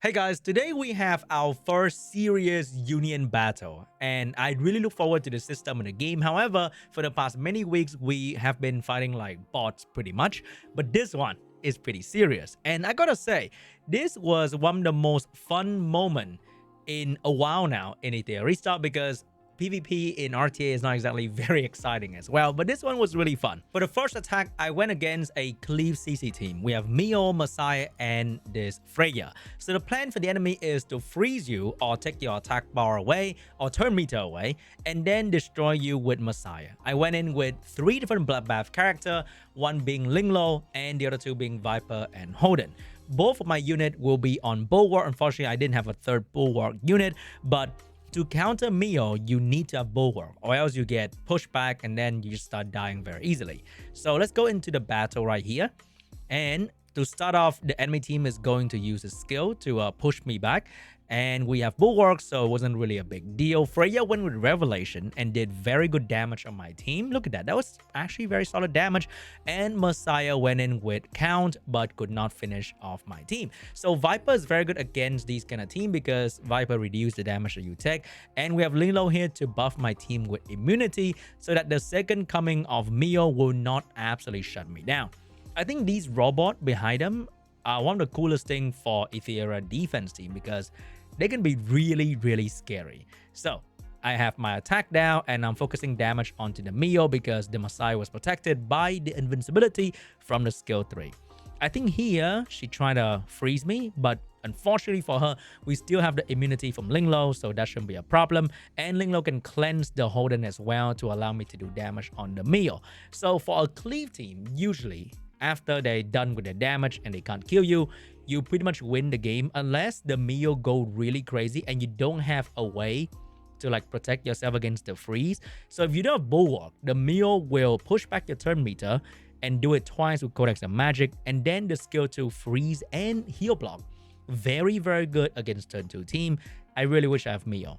Hey guys, today we have our first serious union battle, and I really look forward to the system in the game. However, for the past many weeks, we have been fighting like bots pretty much, but this one is pretty serious. And I gotta say, this was one of the most fun moment in a while now in Etheria Restart because PvP in RTA is not exactly very exciting as well, but this one was really fun. For the first attack, I went against a Cleave CC team. We have Mio, Messiah, and this Freya. So the plan for the enemy is to freeze you or take your attack bar away or turn meter away and then destroy you with Messiah. I went in with 3 different Bloodbath character, one being Linglo and the other 2 being Viper and Holden. Both of my unit will be on Bulwark. Unfortunately, I didn't have a third Bulwark unit, but to counter Mio, you need to have Bulwark, or else you get pushed back and then you just start dying very easily. So let's go into the battle right here. And to start off, the enemy team is going to use a skill to push me back. And we have Bulwark, so it wasn't really a big deal. Freya went with Revelation and did very good damage on my team. Look at that. That was actually very solid damage. And Messiah went in with Count, but could not finish off my team. So Viper is very good against these kind of team because Viper reduced the damage that you take. And we have Lilo here to buff my team with immunity so that the second coming of Mio will not absolutely shut me down. I think these robots behind them are one of the coolest things for Etheria defense team because they can be really scary. So I have my attack down and I'm focusing damage onto the Mio because the Messiah was protected by the invincibility from the skill 3. I think here she tried to freeze me, but unfortunately for her, we still have the immunity from Linglo, so that shouldn't be a problem. And Linglo can cleanse the Holden as well to allow me to do damage on the Mio. So for a Cleave team, usually after they're done with their damage and they can't kill you, you pretty much win the game unless the Mio go really crazy and you don't have a way to like protect yourself against the freeze. So if you don't have Bulwark, the Mio will push back your turn meter and do it twice with Codex and Magic, and then the skill 2 freeze and heal block. Very good against turn 2 team. I really wish I have Mio.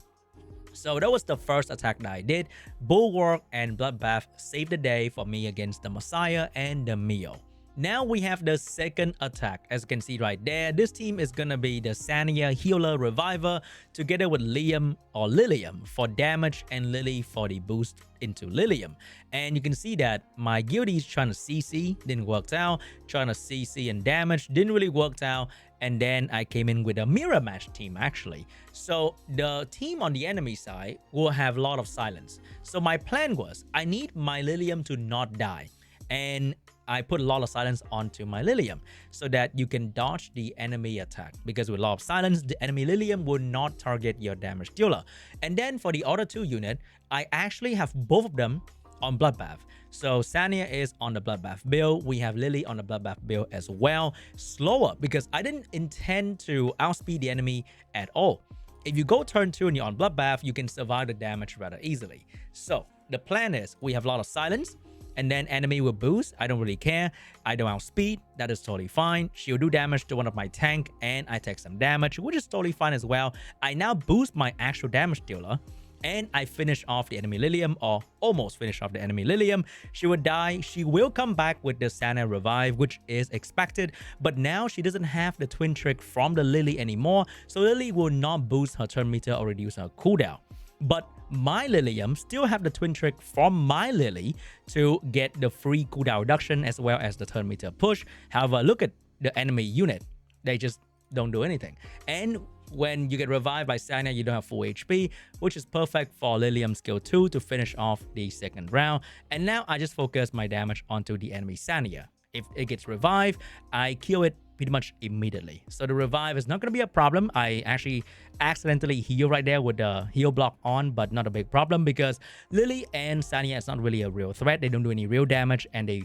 So that was the first attack that I did. Bulwark and Bloodbath saved the day for me against the Messiah and the Mio. Now we have the second attack. As you can see right there, this team is gonna be the Sania Healer Reviver together with Liam or Lilium for damage and Lily for the boost into Lilium. And you can see that my guilty is trying to CC, didn't work out. Trying to CC and damage, didn't really work out. And then I came in with a mirror match team actually. So the team on the enemy side will have a lot of silence. So my plan was I need my Lilium to not die. And I put a lot of silence onto my Lilium so that you can dodge the enemy attack, because with a lot of silence, the enemy Lilium will not target your damage dealer. And then for the other 2 unit, I actually have both of them on Bloodbath. So Sania is on the Bloodbath build. We have Lily on the Bloodbath build as well. Slower because I didn't intend to outspeed the enemy at all. If you go turn 2 and you're on Bloodbath, you can survive the damage rather easily. So the plan is we have a lot of silence, and then enemy will boost. I don't really care. I don't outspeed. That is totally fine. She'll do damage to one of my tank and I take some damage, which is totally fine as well. I now boost my actual damage dealer and I finish off the enemy Lilium, or almost finish off the enemy Lilium. She would die. She will come back with the Sana Revive, which is expected, but now she doesn't have the twin trick from the Lily anymore, so Lily will not boost her turn meter or reduce her cooldown. But my Lilium still have the twin trick from my Lily to get the free cooldown reduction as well as the turn meter push. However, look at the enemy unit. They just don't do anything. And when you get revived by Sania, you don't have full HP, which is perfect for Lilium skill 2 to finish off the second round. And now I just focus my damage onto the enemy Sania. If it gets revived, I kill it pretty much immediately. So the revive is not going to be a problem. I actually accidentally heal right there with the heal block on, but not a big problem because Lily and Sania is not really a real threat. They don't do any real damage and they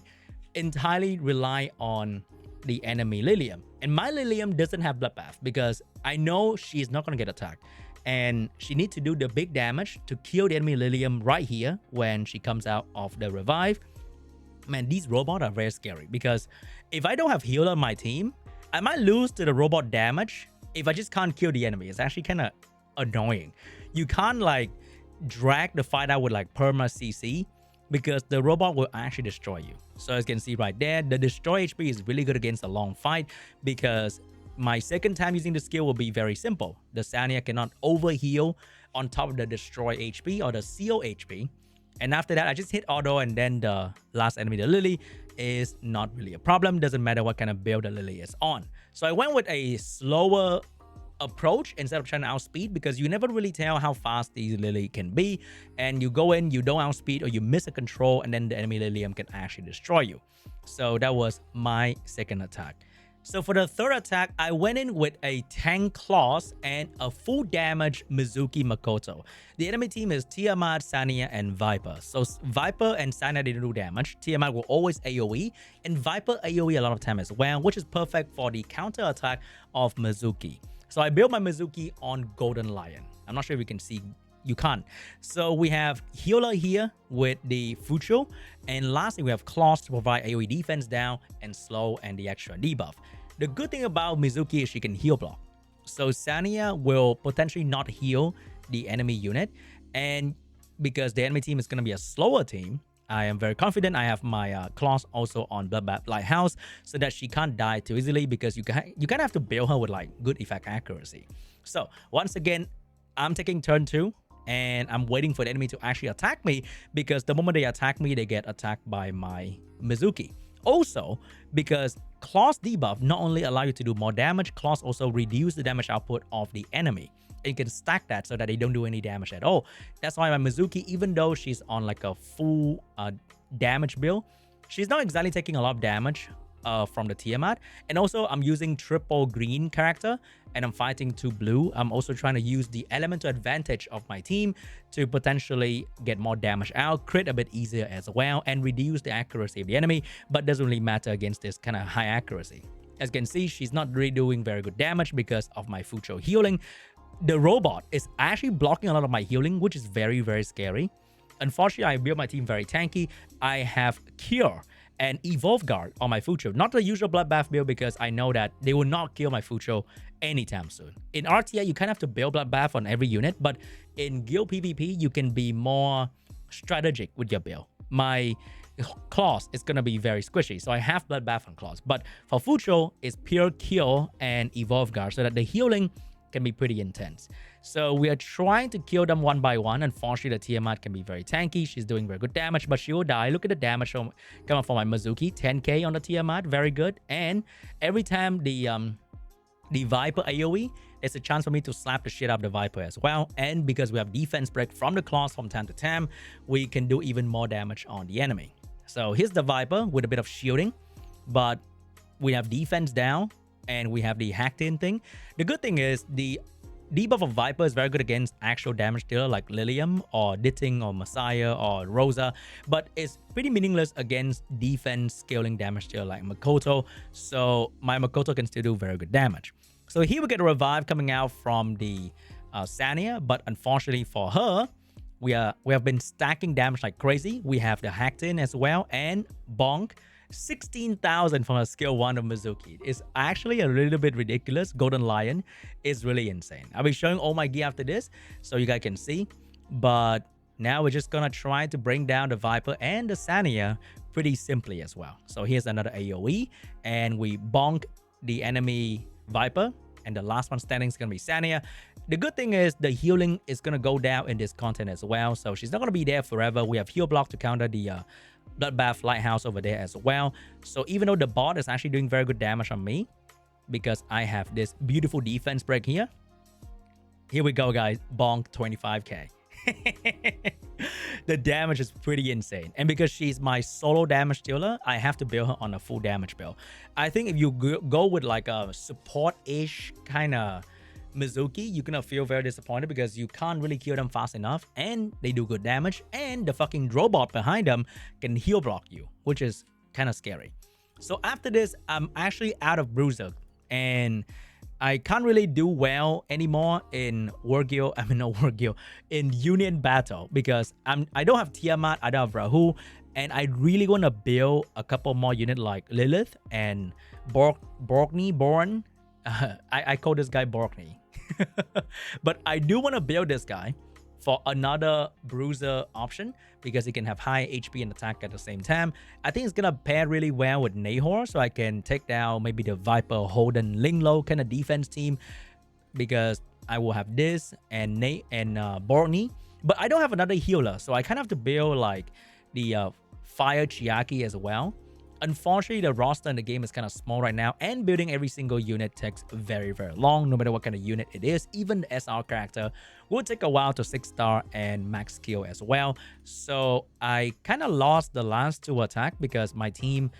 entirely rely on the enemy Lilium. And my Lilium doesn't have Bloodbath because I know she's not going to get attacked. And she needs to do the big damage to kill the enemy Lilium right here when she comes out of the revive. Man, these robots are very scary because if I don't have healer on my team, I might lose to the robot damage if I just can't kill the enemy. It's actually kind of annoying. You can't like drag the fight out with like perma CC because the robot will actually destroy you. So as you can see right there, the destroy HP is really good against a long fight because my second time using the skill will be very simple. The Sania cannot overheal on top of the destroy HP or the seal HP. And after that, I just hit auto, and then the last enemy, the Lily, is not really a problem. Doesn't matter what kind of build the Lily is on. So I went with a slower approach instead of trying to outspeed, because you never really tell how fast these Lily can be. And you go in, you don't outspeed, or you miss a control, and then the enemy Lilium can actually destroy you. So that was my second attack. So for the third attack, I went in with a tank claws and a full damage Mizuki Makoto. The enemy team is Tiamat, Sania, and Viper. So Viper and Sania didn't do damage. Tiamat will always AoE, and Viper AoE a lot of time as well, which is perfect for the counter attack of Mizuki. So I built my Mizuki on Golden Lion. I'm not sure if you can see. You can't. So we have healer here with the Fucho, and lastly we have claws to provide AoE defense down and slow and the extra debuff. The good thing about Mizuki is she can heal block. So Sania will potentially not heal the enemy unit, and because the enemy team is going to be a slower team, I am very confident I have my claws also on Bloodbath Lighthouse, so that she can't die too easily, because you kind of have to build her with like good effect accuracy. So once again, I'm taking turn 2, and I'm waiting for the enemy to actually attack me, because the moment they attack me, they get attacked by my Mizuki. Also, because claws debuff not only allow you to do more damage, claws also reduce the damage output of the enemy. And you can stack that so that they don't do any damage at all. That's why my Mizuki, even though she's on like a full damage build, she's not exactly taking a lot of damage from the Tiamat. And also, I'm using triple green character, and I'm fighting 2 blue. I'm also trying to use the elemental advantage of my team to potentially get more damage out, crit a bit easier as well, and reduce the accuracy of the enemy, but doesn't really matter against this kind of high accuracy. As you can see, she's not really doing very good damage because of my Fucho healing. The robot is actually blocking a lot of my healing, which is very, very scary. Unfortunately, I built my team very tanky. I have Cure and Evolve Guard on my Fucho. Not the usual Bloodbath build, because I know that they will not kill my Fucho anytime soon. In RTA, you kind of have to build Bloodbath on every unit, but in Guild PvP, you can be more strategic with your build. My Claws is going to be very squishy, so I have Bloodbath on Claws. But for Fucho, it's pure Kill and Evolve Guard, so that the healing can be pretty intense. So we are trying to kill them one by one. Unfortunately, the Tiamat can be very tanky. She's doing very good damage, but she will die. Look at the damage coming from my Mizuki. 10k on the Tiamat, very good. And every time the Viper AoE, there's a chance for me to slap the shit out of the Viper as well. And because we have defense break from the claws from time to time, we can do even more damage on the enemy. So here's the Viper with a bit of shielding, but we have defense down, and we have the hacked in thing. The good thing is the debuff of Viper is very good against actual damage dealer like Lilium or Ditting or Messiah or Rosa, but it's pretty meaningless against defense scaling damage dealer like Makoto. So my Makoto can still do very good damage. So here we get a revive coming out from the Sania, but unfortunately for her, we have been stacking damage like crazy. We have the hacked in as well, and bonk. 16,000 from a skill 1 of Mizuki. It's actually a little bit ridiculous. Golden Lion is really insane. I'll be showing all my gear after this so you guys can see. But now we're just gonna try to bring down the Viper and the Sania pretty simply as well. So here's another AoE, and we bonk the enemy Viper, and the last one standing is gonna be Sania. The good thing is the healing is gonna go down in this content as well, so she's not gonna be there forever. We have heal block to counter the Bloodbath Lighthouse over there as well. So even though the bot is actually doing very good damage on me, because I have this beautiful defense break here. Here we go, guys. Bonk 25k. The damage is pretty insane. And because she's my solo damage dealer, I have to build her on a full damage build. I think if you go with like a support-ish kind of Mizuki, you're gonna feel very disappointed because you can't really kill them fast enough, and they do good damage, and the fucking robot behind them can heal block you, which is kind of scary. So after this, I'm actually out of bruiser, and I can't really do well anymore in in Union Battle, because I don't have Tiamat, I don't have Rahu, and I really want to build a couple more units like Lilith and Born. I call this guy Borkney. But I do want to build this guy for another bruiser option because he can have high HP and attack at the same time. I think it's gonna pair really well with Nahor, so I can take down maybe the Viper, Holden, Linglo kind of defense team because I will have this and Borney. But I don't have another healer, so I kind of have to build like the Fire Chiaki as well. Unfortunately, the roster in the game is kind of small right now, and building every single unit takes very, very long, no matter what kind of unit it is. Even the SR character will take a while to 6-star and max kill as well. So I kind of lost the last 2 attack because my team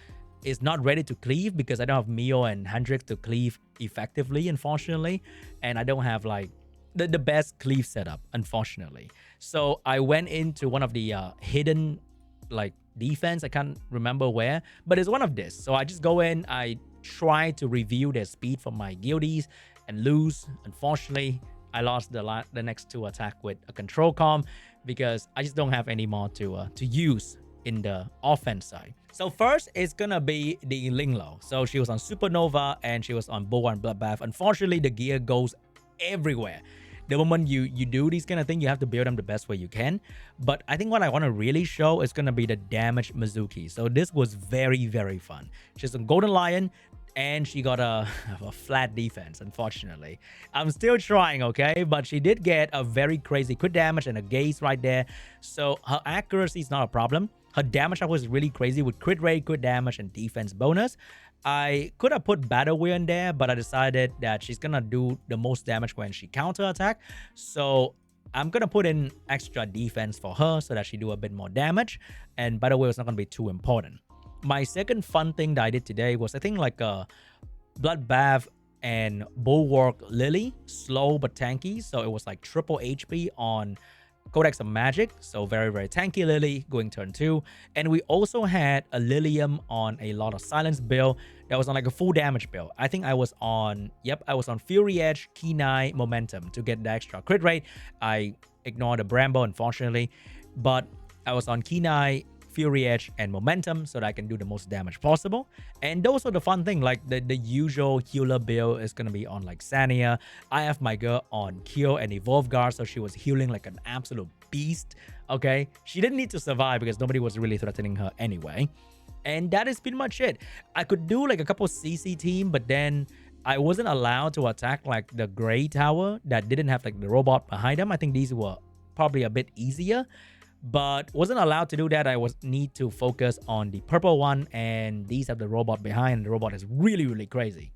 is not ready to cleave because I don't have Mio and Hendrix to cleave effectively, unfortunately. And I don't have like the best cleave setup, unfortunately. So I went into one of the hidden like defense. I can't remember where, but it's one of this. So I just go in, I try to review their speed for my guildies and lose. Unfortunately, I lost the next 2 attack with a control com because I just don't have any more to use in the offense side. So first, it's gonna be the Linglo. So she was on Supernova and she was on Boa and Bloodbath. Unfortunately, the gear goes everywhere. The moment you do these kind of things, you have to build them the best way you can. But I think what I want to really show is going to be the damage MIZUKI. So this was very, very fun. She's a Golden Lion, and she got a flat defense, unfortunately. I'm still trying, okay? But she did get a very crazy crit damage and a gaze right there. So her accuracy is not a problem. Her damage was really crazy with crit rate, crit damage, and defense bonus. I could have put Battle Wear in there, but I decided that she's gonna do the most damage when she counter attack. So I'm gonna put in extra defense for her so that she do a bit more damage. And Battle Wear is not gonna be too important. My second fun thing that I did today was I think like a Bloodbath and Bulwark Lily, slow but tanky. So it was like triple HP on Codex of Magic, so very, very tanky Lily going turn 2. And we also had a Lilium on a lot of silence build that was on like a full damage build. I think I was on, I was on Fury Edge, Kenai, Momentum to get the extra crit rate. I ignored the Bramble, unfortunately, but I was on Kenai, Fury Edge, and Momentum so that I can do the most damage possible. And those are the fun thing, like the usual healer build is going to be on like Sania. I have my girl on Kyo and Evolve Guard, so she was healing like an absolute beast, okay? She didn't need to survive because nobody was really threatening her anyway. And that is pretty much it. I could do like a couple CC team, but then I wasn't allowed to attack like the Grey Tower that didn't have like the robot behind them. I think these were probably a bit easier, but wasn't allowed to do that. I need to focus on the purple one, and these have the robot behind. The robot is really, really crazy.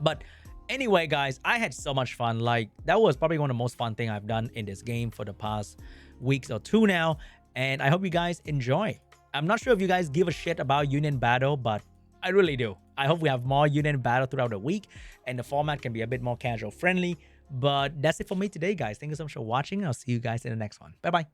But anyway, guys, I had so much fun. Like, that was probably one of the most fun thing I've done in this game for the past weeks or 2 now, and I hope you guys enjoy. I'm not sure if you guys give a shit about Union Battle, but I really do. I hope we have more Union Battle throughout the week, and the format can be a bit more casual friendly. But that's it for me today, guys. Thank you so much for watching. I'll see you guys in the next one. Bye-bye.